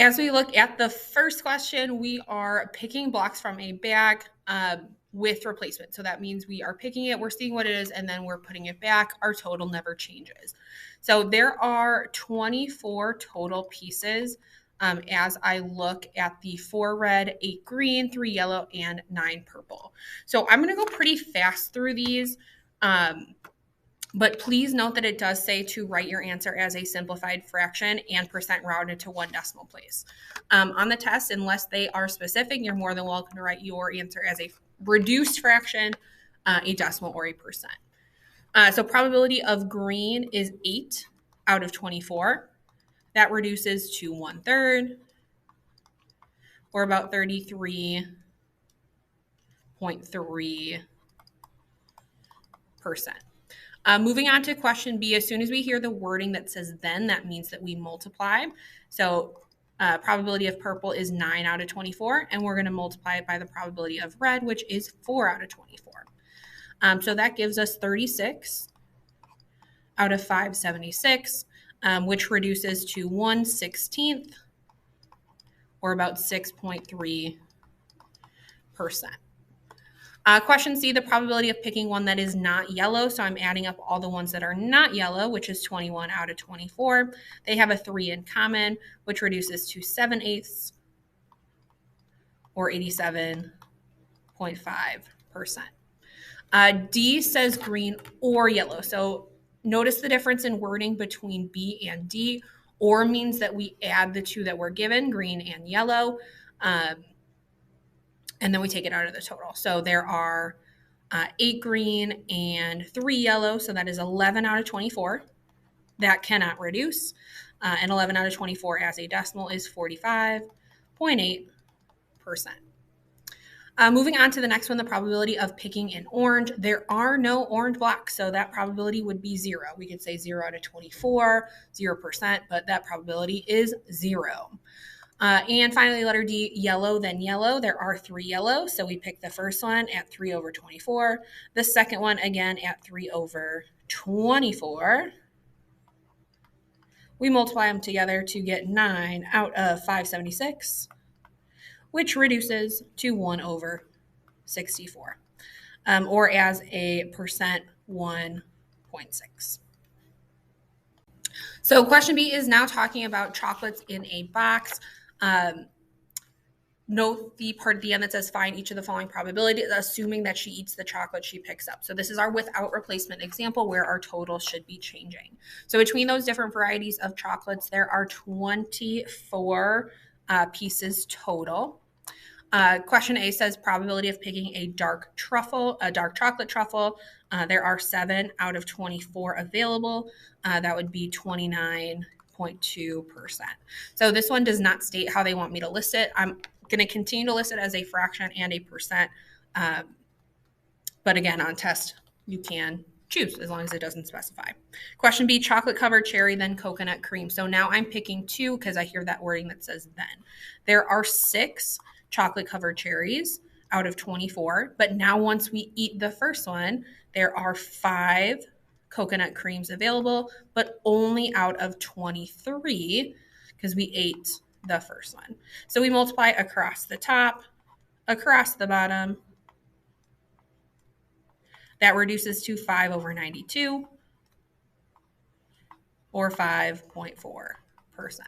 As we look at the first question, we are picking blocks from a bag with replacement. So that means we are picking it, we're seeing what it is, and then we're putting it back. Our total never changes. So there are 24 total pieces as I look at the 4 red, 8 green, 3 yellow, and 9 purple. So I'm going to go pretty fast through these. But please note that it does say to write your answer as a simplified fraction and percent rounded to 1 decimal place. On the test, unless they are specific, you're more than welcome to write your answer as a reduced fraction, a decimal, or a percent. So probability of green is 8 out of 24. That reduces to 1/3, or about 33.3%. Moving on to question B, as soon as we hear the wording that says then, that means that we multiply. So probability of purple is 9 out of 24, and we're going to multiply it by the probability of red, which is 4 out of 24. So that gives us 36 out of 576, which reduces to 1/16, or about 6.3%. Question C, the probability of picking one that is not yellow. So I'm adding up all the ones that are not yellow, which is 21 out of 24. They have a 3 in common, which reduces to 7/8, or 87.5%. D says green or yellow. So notice the difference in wording between B and D. Or means that we add the two that we're given, green and yellow. And then we take it out of the total. So there are 8 green and 3 yellow. So that is 11 out of 24. That cannot reduce. And 11 out of 24 as a decimal is 45.8%. Moving on to the next one, the probability of picking an orange. There are no orange blocks, so that probability would be 0. We could say 0 out of 24, 0%, but that probability is 0. And finally, letter D, yellow, then yellow. There are 3 yellow, so we pick the first one at 3 over 24. The second one, again, at 3 over 24. We multiply them together to get 9 out of 576, which reduces to 1 over 64, or as a percent, 1.6. So question B is now talking about chocolates in a box. Note the part at the end that says find each of the following probabilities, assuming that she eats the chocolate she picks up. So this is our without replacement example where our total should be changing. So between those different varieties of chocolates, there are 24 pieces total. Question A says probability of picking a dark chocolate truffle. There are 7 out of 24 available. That would be 29.2%. So this one does not state how they want me to list it. I'm going to continue to list it as a fraction and a percent. But again, on test, you can choose as long as it doesn't specify. Question B, chocolate covered cherry, then coconut cream. So now I'm picking 2 because I hear that wording that says then. There are 6 chocolate covered cherries out of 24. But now once we eat the first one, there are 5 coconut creams available, but only out of 23 because we ate the first one. So we multiply across the top, across the bottom. That reduces to 5 over 92, or 5.4%.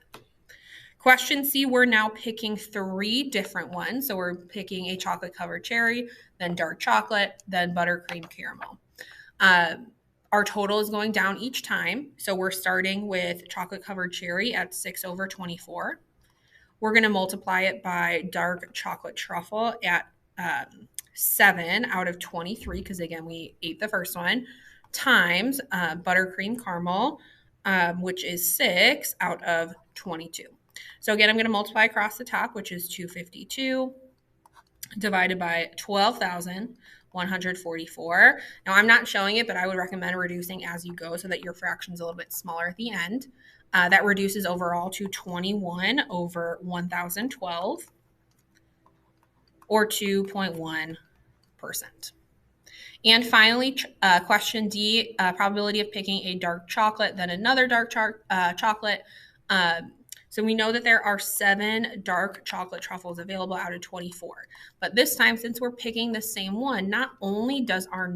Question C, we're now picking 3 different ones. So we're picking a chocolate covered cherry, then dark chocolate, then buttercream caramel. Our total is going down each time. So we're starting with chocolate covered cherry at 6 over 24. We're going to multiply it by dark chocolate truffle at 7 out of 23, because again, we ate the first one, times buttercream caramel, which is 6 out of 22. So again, I'm going to multiply across the top, which is 252 divided by 12,144. Now I'm not showing it, but I would recommend reducing as you go so that your fraction's a little bit smaller at the end. That reduces overall to 21 over 1,012, or 2.1%. And finally, question D, probability of picking a dark chocolate, then another dark chocolate. So we know that there are 7 dark chocolate truffles available out of 24. But this time, since we're picking the same one, not only does our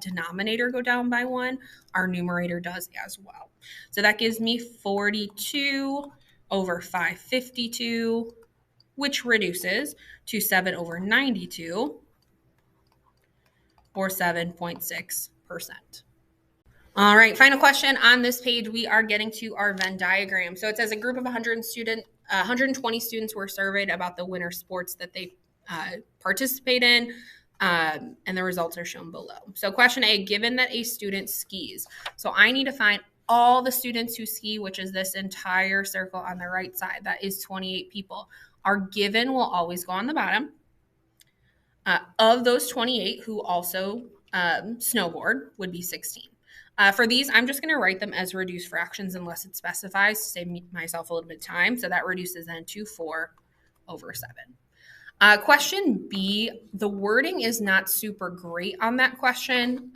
denominator go down by 1, our numerator does as well. So that gives me 42 over 552, which reduces to 7 over 92, or 7.6%. All right, final question on this page. We are getting to our Venn diagram. So it says a group of 120 students were surveyed about the winter sports that they participate in, and the results are shown below. So question A, given that a student skis. So I need to find all the students who ski, which is this entire circle on the right side. That is 28 people. Our given will always go on the bottom. Of those 28 who also snowboard would be 16. For these, I'm just going to write them as reduced fractions unless it specifies to save myself a little bit of time. So that reduces then to 4 over 7. Question B, the wording is not super great on that question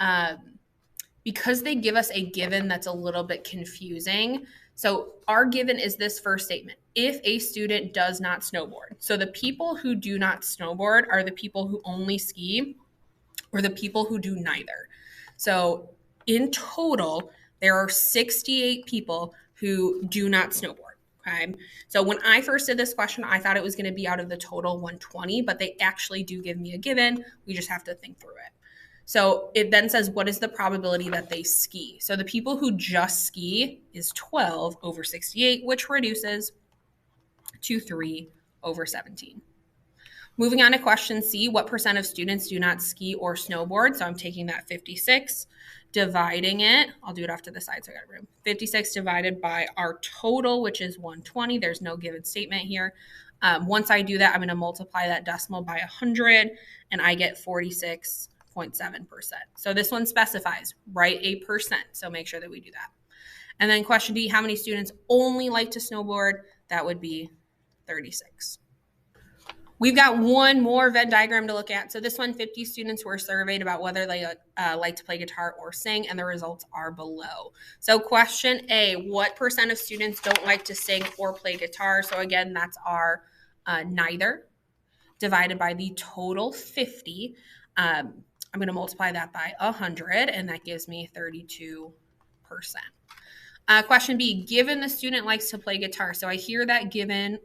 because they give us a given that's a little bit confusing. So our given is this first statement: if a student does not snowboard. So the people who do not snowboard are the people who only ski or the people who do neither. So in total, there are 68 people who do not snowboard. Okay. So when I first did this question, I thought it was going to be out of the total 120, but they actually do give me a given. We just have to think through it. So it then says, what is the probability that they ski? So the people who just ski is 12 over 68, which reduces to 3 over 17. Moving on to question C, what percent of students do not ski or snowboard? So I'm taking that 56, dividing it. I'll do it off to the side so I got room. 56 divided by our total, which is 120. There's no given statement here. Once I do that, I'm going to multiply that decimal by 100, and I get 46.7%. So this one specifies, write a percent. So make sure that we do that. And then question D, how many students only like to snowboard? That would be 36. We've got one more Venn diagram to look at. So this one, 50 students were surveyed about whether they like to play guitar or sing, and the results are below. So question A, what percent of students don't like to sing or play guitar? So again, that's our neither, divided by the total 50. I'm going to multiply that by 100, and that gives me 32%. Question B, given the student likes to play guitar. So I hear that given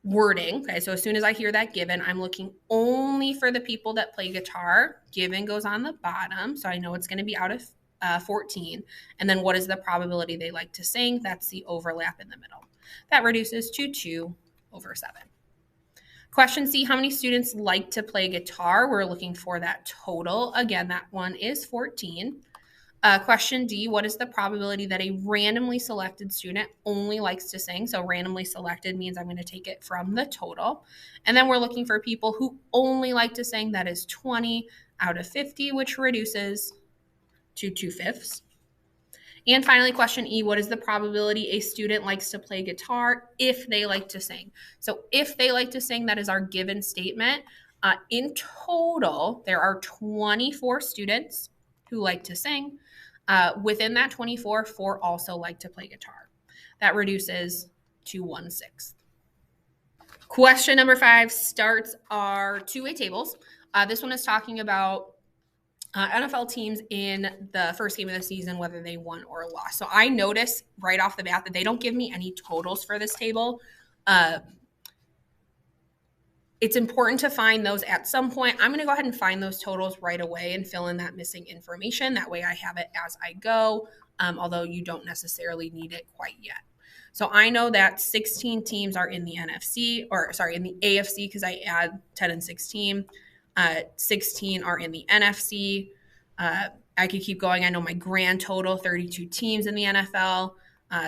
wording. Okay, so as soon as I hear that given, I'm looking only for the people that play guitar. Given goes on the bottom, so I know it's going to be out of 14. And then what is the probability they like to sing? That's the overlap in the middle. That reduces to 2 over 7. Question C, how many students like to play guitar? We're looking for that total. Again, that one is 14. Question D, what is the probability that a randomly selected student only likes to sing? So randomly selected means I'm going to take it from the total. And then we're looking for people who only like to sing. That is 20 out of 50, which reduces to 2/5. And finally, question E, what is the probability a student likes to play guitar if they like to sing? So if they like to sing, that is our given statement. In total, there are 24 students who like to sing. Within that 24, 4 also like to play guitar. That reduces to 1/6. Question number 5 starts our two-way tables. This one is talking about NFL teams in the first game of the season, whether they won or lost. So I notice right off the bat that they don't give me any totals for this table. It's important to find those at some point. I'm going to go ahead and find those totals right away and fill in that missing information. That way I have it as I go, although you don't necessarily need it quite yet. So I know that 16 teams are in the NFC, in the AFC, because I add 10 and 16. 16 are in the NFC. I could keep going. I know my grand total, 32 teams in the NFL,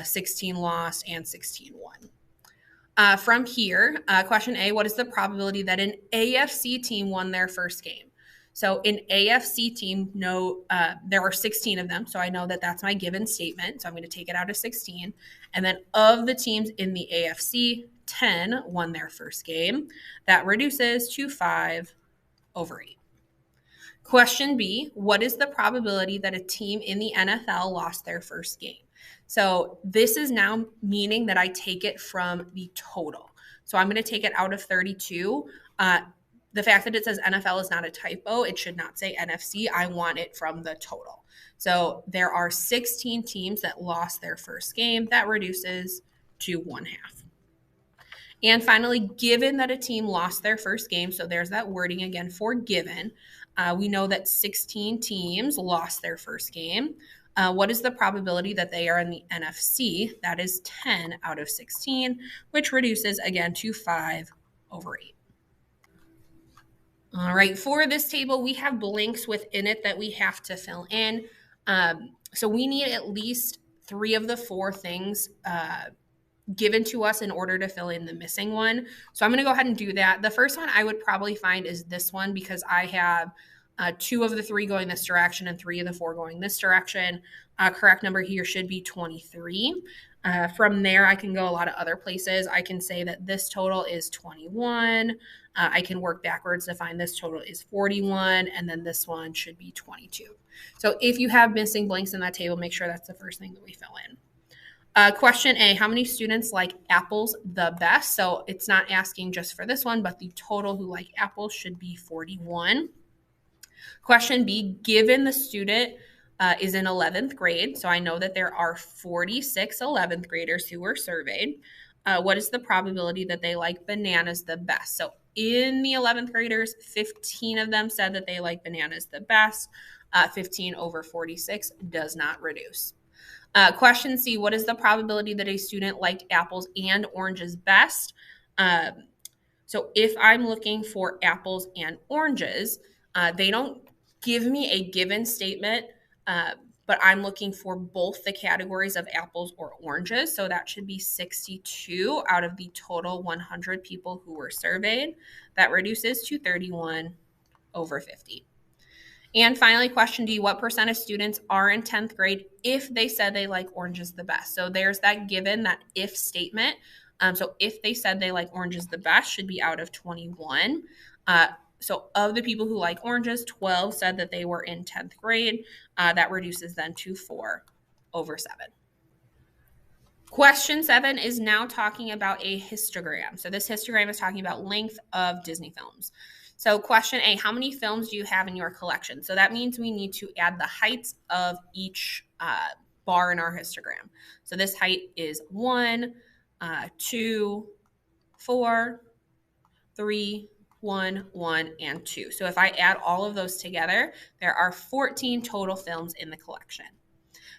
16 lost and 16 won. From here, question A, what is the probability that an AFC team won their first game? So an AFC team, there are 16 of them, so I know that that's my given statement. So I'm going to take it out of 16. And then of the teams in the AFC, 10 won their first game. That reduces to 5 over 8. Question B, what is the probability that a team in the NFL lost their first game? So this is now meaning that I take it from the total. So I'm going to take it out of 32. The fact that it says NFL is not a typo. It should not say NFC. I want it from the total. So there are 16 teams that lost their first game. That reduces to 1/2. And finally, given that a team lost their first game, so there's that wording again for given, we know that 16 teams lost their first game. What is the probability that they are in the NFC? That is 10 out of 16, which reduces again to 5/8. All right, for this table, we have blanks within it that we have to fill in. So we need at least 3 of the 4 things given to us in order to fill in the missing one. So I'm going to go ahead and do that. The first one I would probably find is this one because I have 2 of the 3 going this direction and 3 of the 4 going this direction. Correct number here should be 23. From there, I can go a lot of other places. I can say that this total is 21. I can work backwards to find this total is 41, and then this one should be 22. So if you have missing blanks in that table, make sure that's the first thing that we fill in. Question A, how many students like apples the best? So it's not asking just for this one, but the total who like apples should be 41. Question B, given the student is in 11th grade, so I know that there are 46 11th graders who were surveyed. What is the probability that they like bananas the best? So in the 11th graders, 15 of them said that they like bananas the best. 15 over 46 does not reduce. Question C, what is the probability that a student liked apples and oranges best? So if I'm looking for apples and oranges, they don't give me a given statement, but I'm looking for both the categories of apples or oranges. So that should be 62 out of the total 100 people who were surveyed. That reduces to 31/50. And finally, question D, what percent of students are in 10th grade if they said they like oranges the best? So there's that given, that if statement. So if they said they like oranges the best should be out of 21. So of the people who like oranges, 12 said that they were in 10th grade. That reduces then to 4/7. Question 7 is now talking about a histogram. So this histogram is talking about length of Disney films. So question A, how many films do you have in your collection? So that means we need to add the heights of each bar in our histogram. So this height is 1, 2, 4, 3, 1, 1, and 2. So if I add all of those together, there are 14 total films in the collection.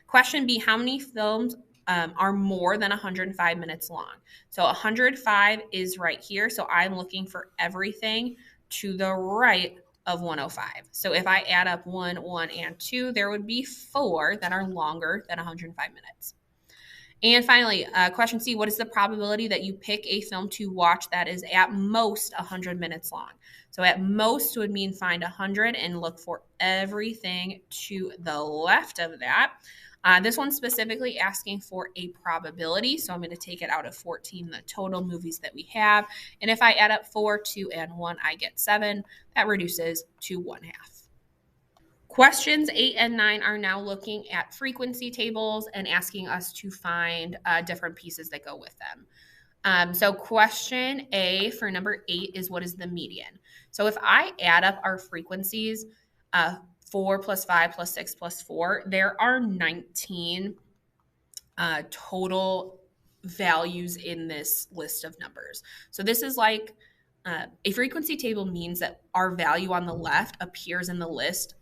Question B, how many films are more than 105 minutes long? So 105 is right here. So I'm looking for everything to the right of 105. So if I add up 1, 1, and 2, there would be 4 that are longer than 105 minutes. And finally, question C, what is the probability that you pick a film to watch that is at most 100 minutes long? So at most would mean find 100 and look for everything to the left of that. This one's specifically asking for a probability, so I'm going to take it out of 14, the total movies that we have. And if I add up 4, 2, and 1, I get 7. That reduces to 1/2. Questions 8 and 9 are now looking at frequency tables and asking us to find different pieces that go with them. So question A for number 8 is what is the median? So if I add up our frequencies, 4 plus 5 plus 6 plus 4, there are 19 total values in this list of numbers. So this is like a frequency table means that our value on the left appears in the list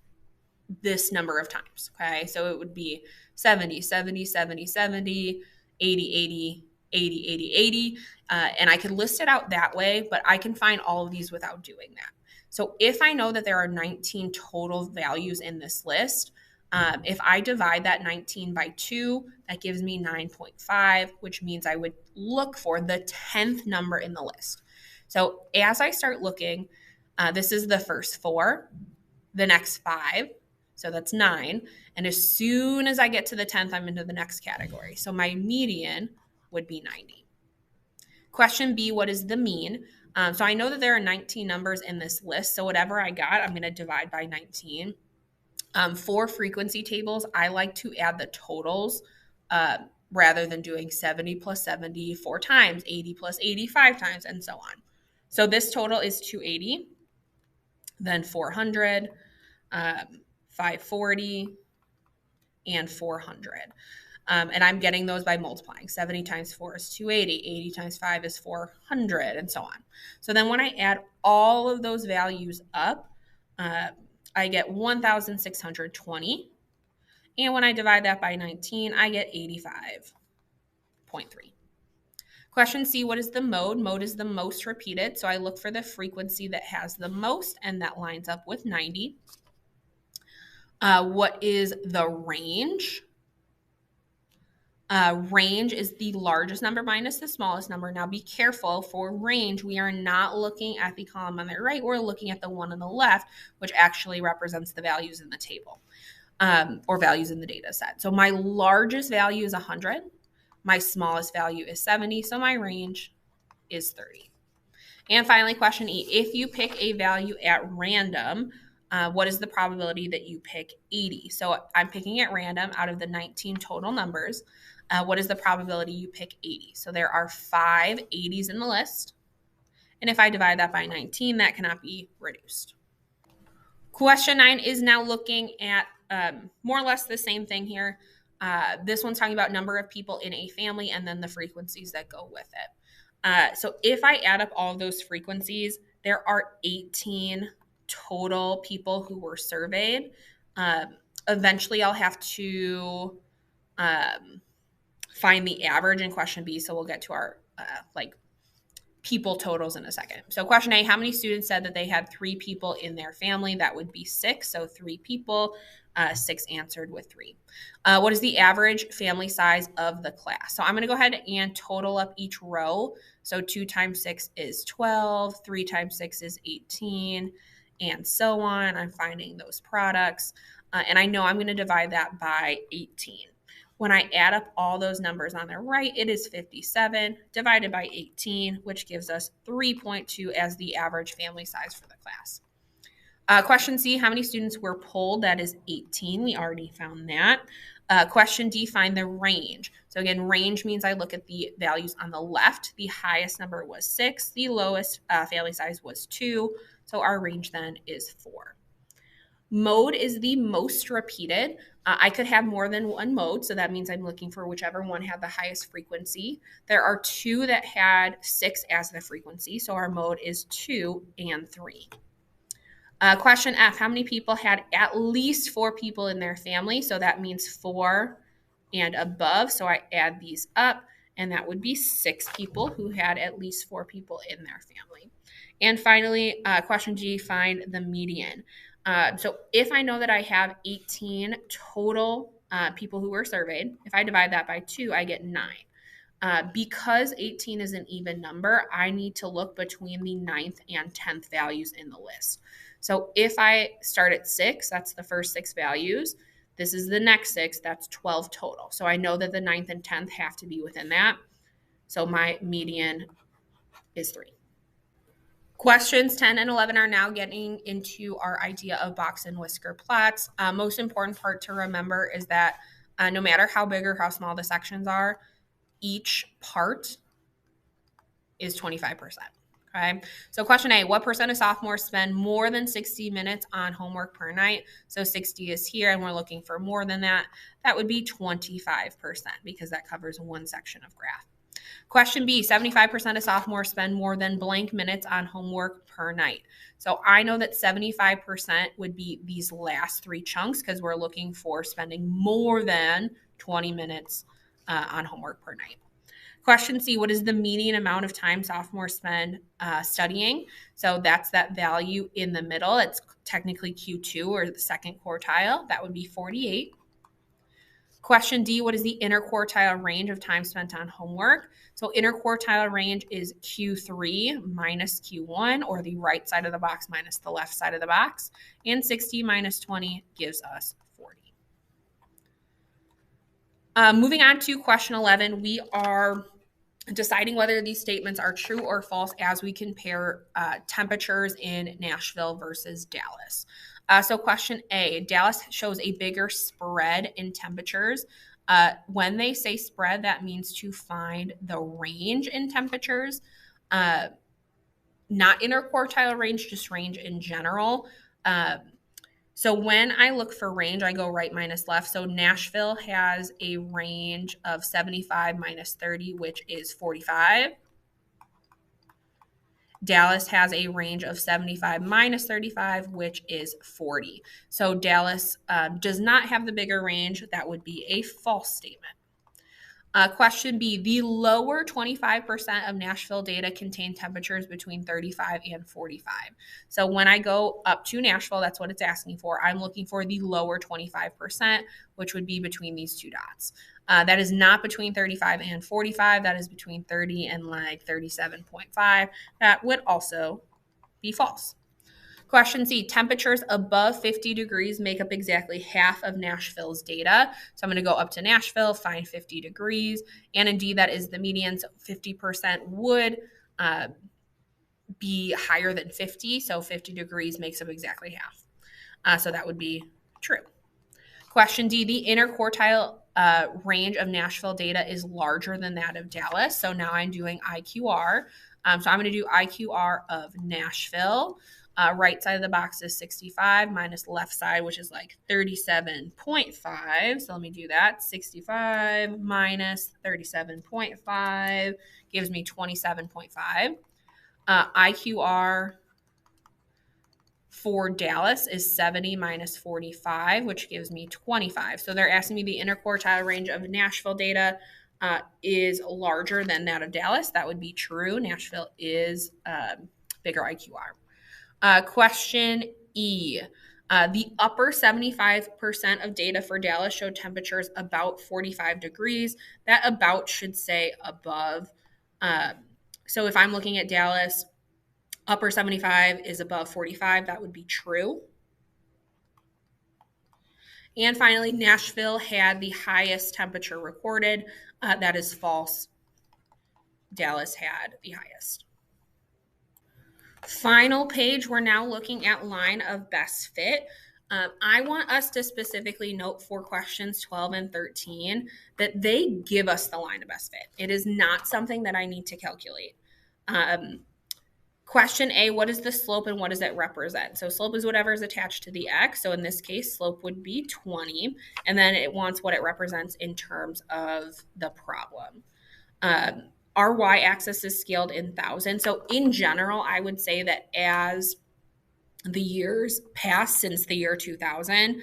this number of times. Okay, so it would be 70, 70, 70, 70, 80, 80, 80, 80, 80. And I could list it out that way, but I can find all of these without doing that. So if I know that there are 19 total values in this list, if I divide that 19 by 2, that gives me 9.5, which means I would look for the 10th number in the list. So as I start looking, this is the first 4, the next 5, so that's 9. And as soon as I get to the 10th, I'm into the next category. So my median would be 90. Question B, what is the mean? So I know that there are 19 numbers in this list. So whatever I got, I'm going to divide by 19. For frequency tables, I like to add the totals rather than doing 70 plus 70 4 times, 80 plus 80 5 times, and so on. So this total is 280, then 400, 540, and 400. And I'm getting those by multiplying. 70 times 4 is 280, 80 times 5 is 400, and so on. So then when I add all of those values up, I get 1,620. And when I divide that by 19, I get 85.3. Question C, what is the mode? Mode is the most repeated. So I look for the frequency that has the most, and that lines up with 90. What is the range? Range is the largest number minus the smallest number. Now be careful, for range, we are not looking at the column on the right, we're looking at the one on the left, which actually represents the values in the table, or values in the data set. So my largest value is 100, my smallest value is 70, so my range is 30. And finally, question E, if you pick a value at random, what is the probability that you pick 80? So I'm picking at random out of the 19 total numbers. What is the probability you pick 80? So there are 5 80s in the list. And if I divide that by 19, that cannot be reduced. Question 9 is now looking at more or less the same thing here. This one's talking about number of people in a family and then the frequencies that go with it. So if I add up all of those frequencies, there are 18 total people who were surveyed. Eventually, I'll have to find the average in question B, so we'll get to our people totals in a second. So question A, how many students said that they had 3 people in their family? That would be 6, so 3 people. 6 answered with 3. What is the average family size of the class? So I'm going to go ahead and total up each row. So 2 times 6 is 12, 3 times 6 is 18, and so on. I'm finding those products. And I know I'm going to divide that by 18. When I add up all those numbers on the right, it is 57 divided by 18, which gives us 3.2 as the average family size for the class. Question C, how many students were polled? That is 18. We already found that. Question D, find the range. So again, range means I look at the values on the left. The highest number was 6. The lowest family size was 2. So our range then is 4. Mode is the most repeated. I could have more than one mode, so that means I'm looking for whichever one had the highest frequency. There are 2 that had 6 as the frequency, so our mode is 2 and 3. Question F, how many people had at least 4 people in their family? So that means 4 and above. So I add these up, and that would be 6 people who had at least 4 people in their family. And finally, question G, find the median. So if I know that I have 18 total people who were surveyed, if I divide that by 2, I get 9. Because 18 is an even number, I need to look between the 9th and 10th values in the list. So if I start at 6, that's the first 6 values. This is the next 6, that's 12 total. So I know that the 9th and 10th have to be within that. So my median is 3. Questions 10 and 11 are now getting into our idea of box and whisker plots. Most important part to remember is that no matter how big or how small the sections are, each part is 25%. Okay. So question A, what percent of sophomores spend more than 60 minutes on homework per night? So 60 is here and we're looking for more than that. That would be 25% because that covers one section of graph. Question B, 75% of sophomores spend more than blank minutes on homework per night. So I know that 75% would be these last 3 chunks because we're looking for spending more than 20 minutes on homework per night. Question C, what is the median amount of time sophomores spend studying? So that's that value in the middle. It's technically Q2 or the second quartile. That would be 48. Question D, what is the interquartile range of time spent on homework? So interquartile range is Q3 minus Q1, or the right side of the box minus the left side of the box. And 60 minus 20 gives us 40. Moving on to question 11, we are deciding whether these statements are true or false as we compare temperatures in Nashville versus Dallas. So question A, Dallas shows a bigger spread in temperatures When they say spread, that means to find the range in temperatures, not interquartile range, just range in general. So when I look for range, I go right minus left. So Nashville has a range of 75 minus 30, which is 45. Dallas has a range of 75 minus 35, which is 40. So Dallas does not have the bigger range. That would be a false statement. Question B, the lower 25% of Nashville data contain temperatures between 35 and 45. So when I go up to Nashville, that's what it's asking for. I'm looking for the lower 25%, which would be between these two dots. That is not between 35 and 45. That is between 30 and like 37.5. That would also be false. Question C, temperatures above 50 degrees make up exactly half of Nashville's data. So I'm going to go up to Nashville, find 50 degrees, and indeed that is the median. So 50% would be higher than 50. So 50 degrees makes up exactly half. So that would be true. Question D, the interquartile range of Nashville data is larger than that of Dallas. So now I'm doing IQR. So I'm going to do IQR of Nashville. Right side of the box is 65 minus left side, which is like 37.5. So let me do that. 65 minus 37.5 gives me 27.5. IQR for Dallas is 70 minus 45, which gives me 25. So they're asking me the interquartile range of Nashville data is larger than that of Dallas. That would be true. Nashville is bigger IQR. Question E. The upper 75% of data for Dallas showed temperatures about 45 degrees. That about should say above. So if I'm looking at Dallas, upper 75 is above 45. That would be true. And finally, Nashville had the highest temperature recorded. That is false. Dallas had the highest. Final page, we're now looking at line of best fit. I want us to specifically note for questions 12 and 13 that they give us the line of best fit. It is not something that I need to calculate. Question A, what is the slope and what does it represent? So slope is whatever is attached to the x. So in this case, slope would be 20. And then it wants what it represents in terms of the problem. Our y-axis is scaled in thousands. So in general, I would say that as the years pass since the year 2000,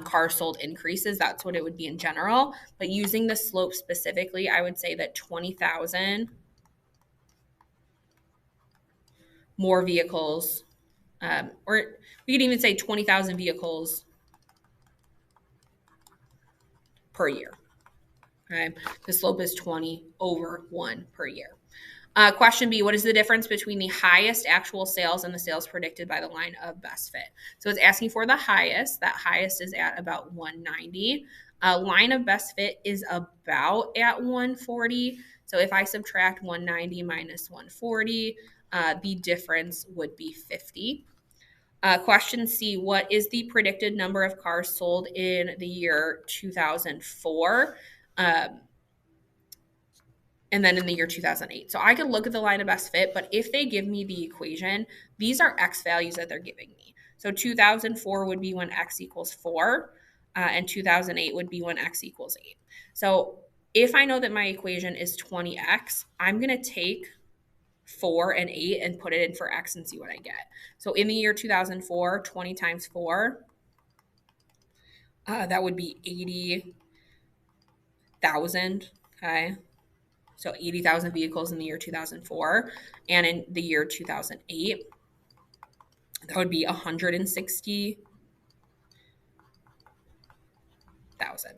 cars sold increases. That's what it would be in general. But using the slope specifically, I would say that 20,000 more vehicles, or we could even say 20,000 vehicles per year. Okay, the slope is 20 over 1 per year. Question B, what is the difference between the highest actual sales and the sales predicted by the line of best fit? So it's asking for the highest. That highest is at about 190. Line of best fit is about at 140. So if I subtract 190 minus 140, the difference would be 50. Question C, what is the predicted number of cars sold in the year 2004? And then in the year 2008. So I could look at the line of best fit, but if they give me the equation, these are x values that they're giving me. So 2004 would be when x equals 4, and 2008 would be when x equals 8. So if I know that my equation is 20x, I'm going to take 4 and 8 and put it in for x and see what I get. So in the year 2004, 20 times 4, that would be 80,000, okay? So 80,000 vehicles in the year 2004. And in the year 2008, that would be 160,000.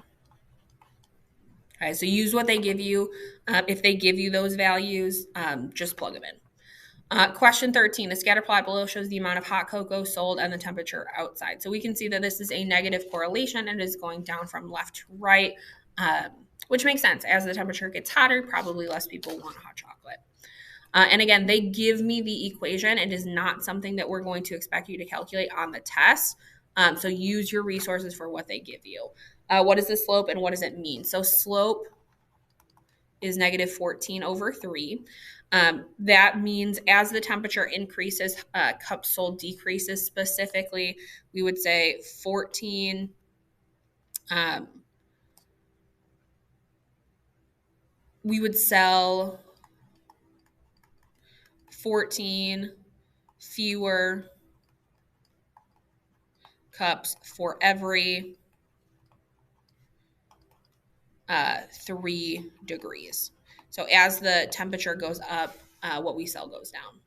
Okay, so use what they give you. If they give you those values, just plug them in. Question 13, the scatter plot below shows the amount of hot cocoa sold and the temperature outside. So we can see that this is a negative correlation and is going down from left to right, which makes sense. As the temperature gets hotter, probably less people want hot chocolate. And again, they give me the equation. It is not something that we're going to expect you to calculate on the test. So use your resources for what they give you. What is the slope and what does it mean? So slope is negative 14 over 3. That means as the temperature increases, cups sold decreases. Specifically, we would say 14 we would sell 14 fewer cups for every 3 degrees. So as the temperature goes up, what we sell goes down.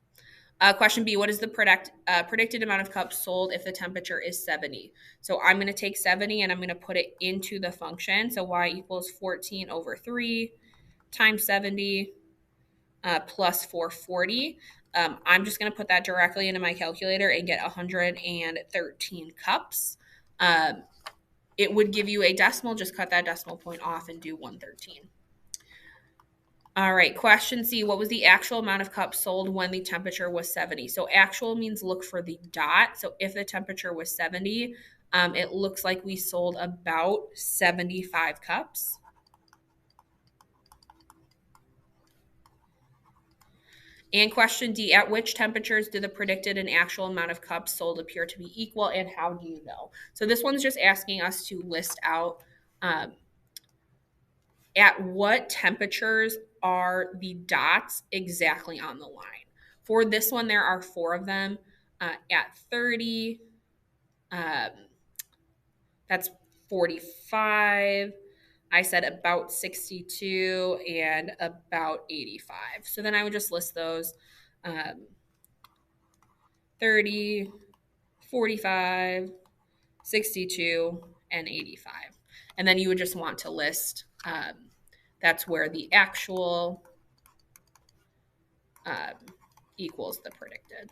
Question B, what is the predicted amount of cups sold if the temperature is 70? So I'm going to take 70 and I'm going to put it into the function. So y equals 14 over 3 times 70 plus 440. I'm just going to put that directly into my calculator and get 113 cups. It would give you a decimal. Just cut that decimal point off and do 113. All right, question C. What was the actual amount of cups sold when the temperature was 70? So actual means look for the dot. So if the temperature was 70, it looks like we sold about 75 cups. And question D, at which temperatures do the predicted and actual amount of cups sold appear to be equal, and how do you know? So this one's just asking us to list out at what temperatures are the dots exactly on the line. For this one, there are 4 of them. At 30, that's 45. I said about 62 and about 85. So then I would just list those 30, 45, 62, and 85. And then you would just want to list, that's where the actual equals the predicted.